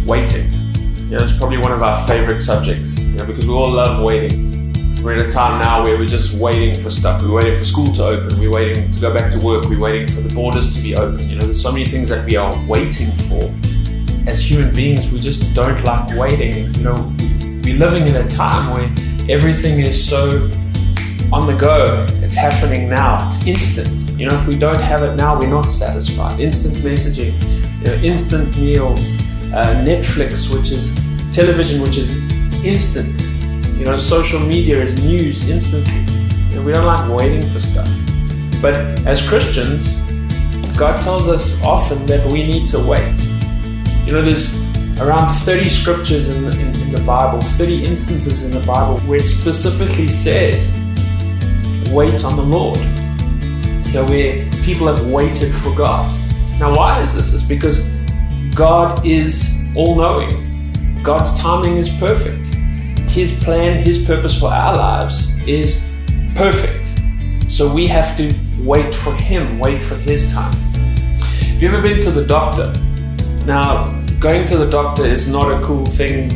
waiting. It's probably one of our favorite subjects, because we all love waiting. We're in a time now where we're just waiting for stuff. We're waiting for school to open. We're waiting to go back to work. We're waiting for the borders to be open. There's so many things that we are waiting for. As human beings, we just don't like waiting. We're living in a time where everything is so on the go. It's happening now. It's instant. If we don't have it now, we're not satisfied. Instant messaging, instant meals, Netflix, which is television, which is instant. Social media is news instantly. We don't like waiting for stuff. But as Christians, God tells us often that we need to wait. There's around 30 scriptures in the Bible, 30 instances in the Bible where it specifically says, wait on the Lord. Where people have waited for God. Now, why is this? It's because God is all-knowing. God's timing is perfect. His plan, His purpose for our lives is perfect. So we have to wait for Him, wait for His time. Have you ever been to the doctor? Now, going to the doctor is not a cool thing,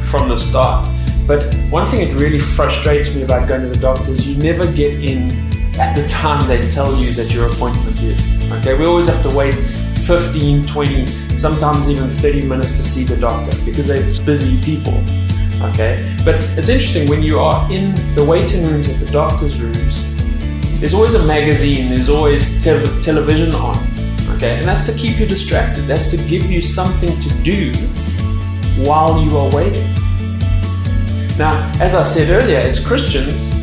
from the start. But one thing that really frustrates me about going to the doctor is you never get in at the time they tell you that your appointment is. Okay, we always have to wait 15, 20, sometimes even 30 minutes to see the doctor because they're busy people. Okay, but it's interesting when you are in the waiting rooms at the doctor's rooms, there's always a magazine, there's always television on, okay, and that's to keep you distracted, that's to give you something to do while you are waiting. Now, as I said earlier, as Christians,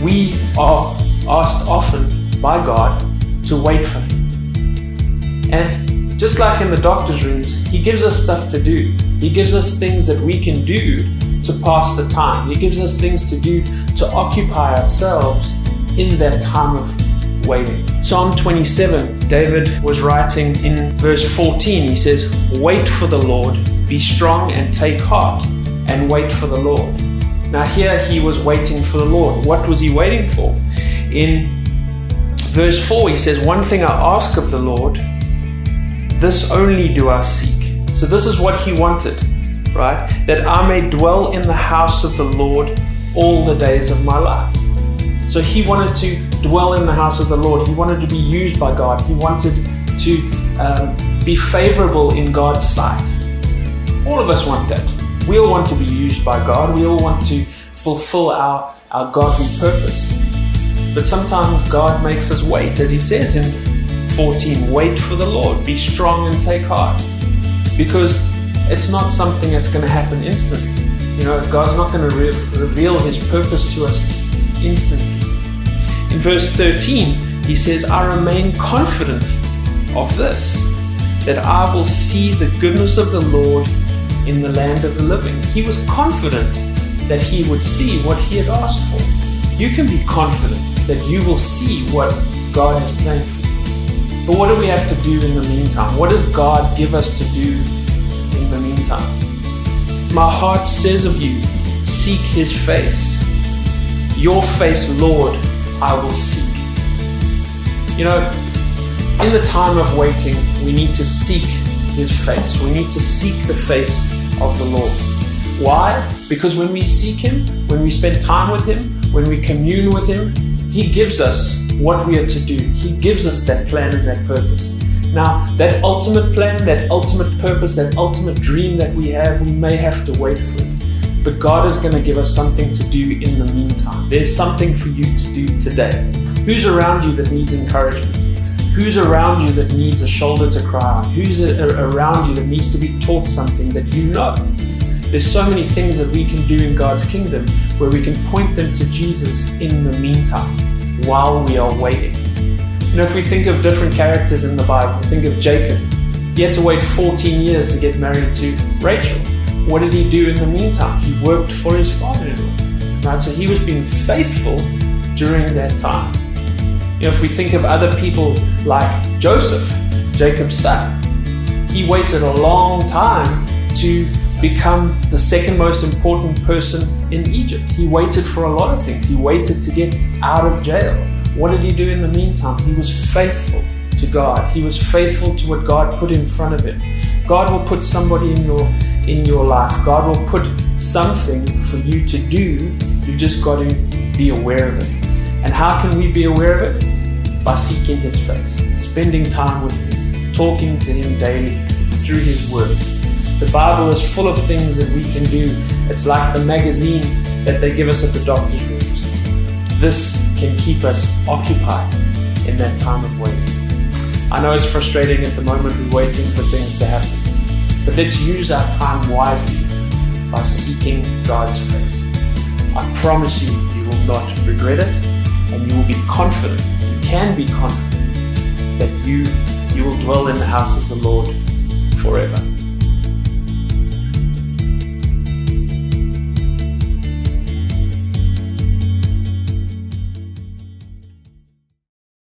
we are asked often by God to wait for Him. And just like in the doctor's rooms, He gives us stuff to do. He gives us things that we can do to pass the time. He gives us things to do to occupy ourselves in that time of waiting. Psalm 27, David was writing in verse 14. He says, wait for the Lord, be strong and take heart, and wait for the Lord. Now here he was waiting for the Lord. What was he waiting for? In verse 4, he says, one thing I ask of the Lord, this only do I seek. So this is what he wanted, right? That I may dwell in the house of the Lord all the days of my life. So he wanted to dwell in the house of the Lord. He wanted to be used by God. He wanted to be favorable in God's sight. All of us want that. We all want to be used by God. We all want to fulfill our godly purpose. But sometimes God makes us wait, as he says in 14, wait for the Lord, be strong and take heart. Because it's not something that's going to happen instantly. God's not going to reveal His purpose to us instantly. In verse 13, he says, I remain confident of this, that I will see the goodness of the Lord in the land of the living. He was confident that he would see what he had asked for. You can be confident that you will see what God has planned for you. But what do we have to do in the meantime? What does God give us to do in the meantime? My heart says of you, seek His face. Your face, Lord, I will seek. In the time of waiting, we need to seek His face. We need to seek the face of the Lord. Why? Because when we seek Him, when we spend time with Him, when we commune with Him, He gives us what we are to do. He gives us that plan and that purpose. Now, that ultimate plan, that ultimate purpose, that ultimate dream that we have, we may have to wait for it. But God is going to give us something to do in the meantime. There's something for you to do today. Who's around you that needs encouragement? Who's around you that needs a shoulder to cry on? Who's around you that needs to be taught something that you know? There's so many things that we can do in God's kingdom where we can point them to Jesus in the meantime while we are waiting. If we think of different characters in the Bible, think of Jacob. He had to wait 14 years to get married to Rachel. What did he do in the meantime? He worked for his father-in-law. Right? So he was being faithful during that time. If we think of other people like Joseph, Jacob's son, he waited a long time to become the second most important person in Egypt. He waited for a lot of things. He waited to get out of jail. What did he do in the meantime? He was faithful to God. He was faithful to what God put in front of him. God will put somebody in your life. God will put something for you to do. You just got to be aware of it. And how can we be aware of it? By seeking His face, spending time with Him, talking to Him daily through His Word. The Bible is full of things that we can do. It's like the magazine that they give us at the doctor's rooms. This can keep us occupied in that time of waiting. I know it's frustrating at the moment, we're waiting for things to happen. But let's use our time wisely by seeking God's face. I promise you, you will not regret it, and you will be confident, you can be confident that you will dwell in the house of the Lord forever.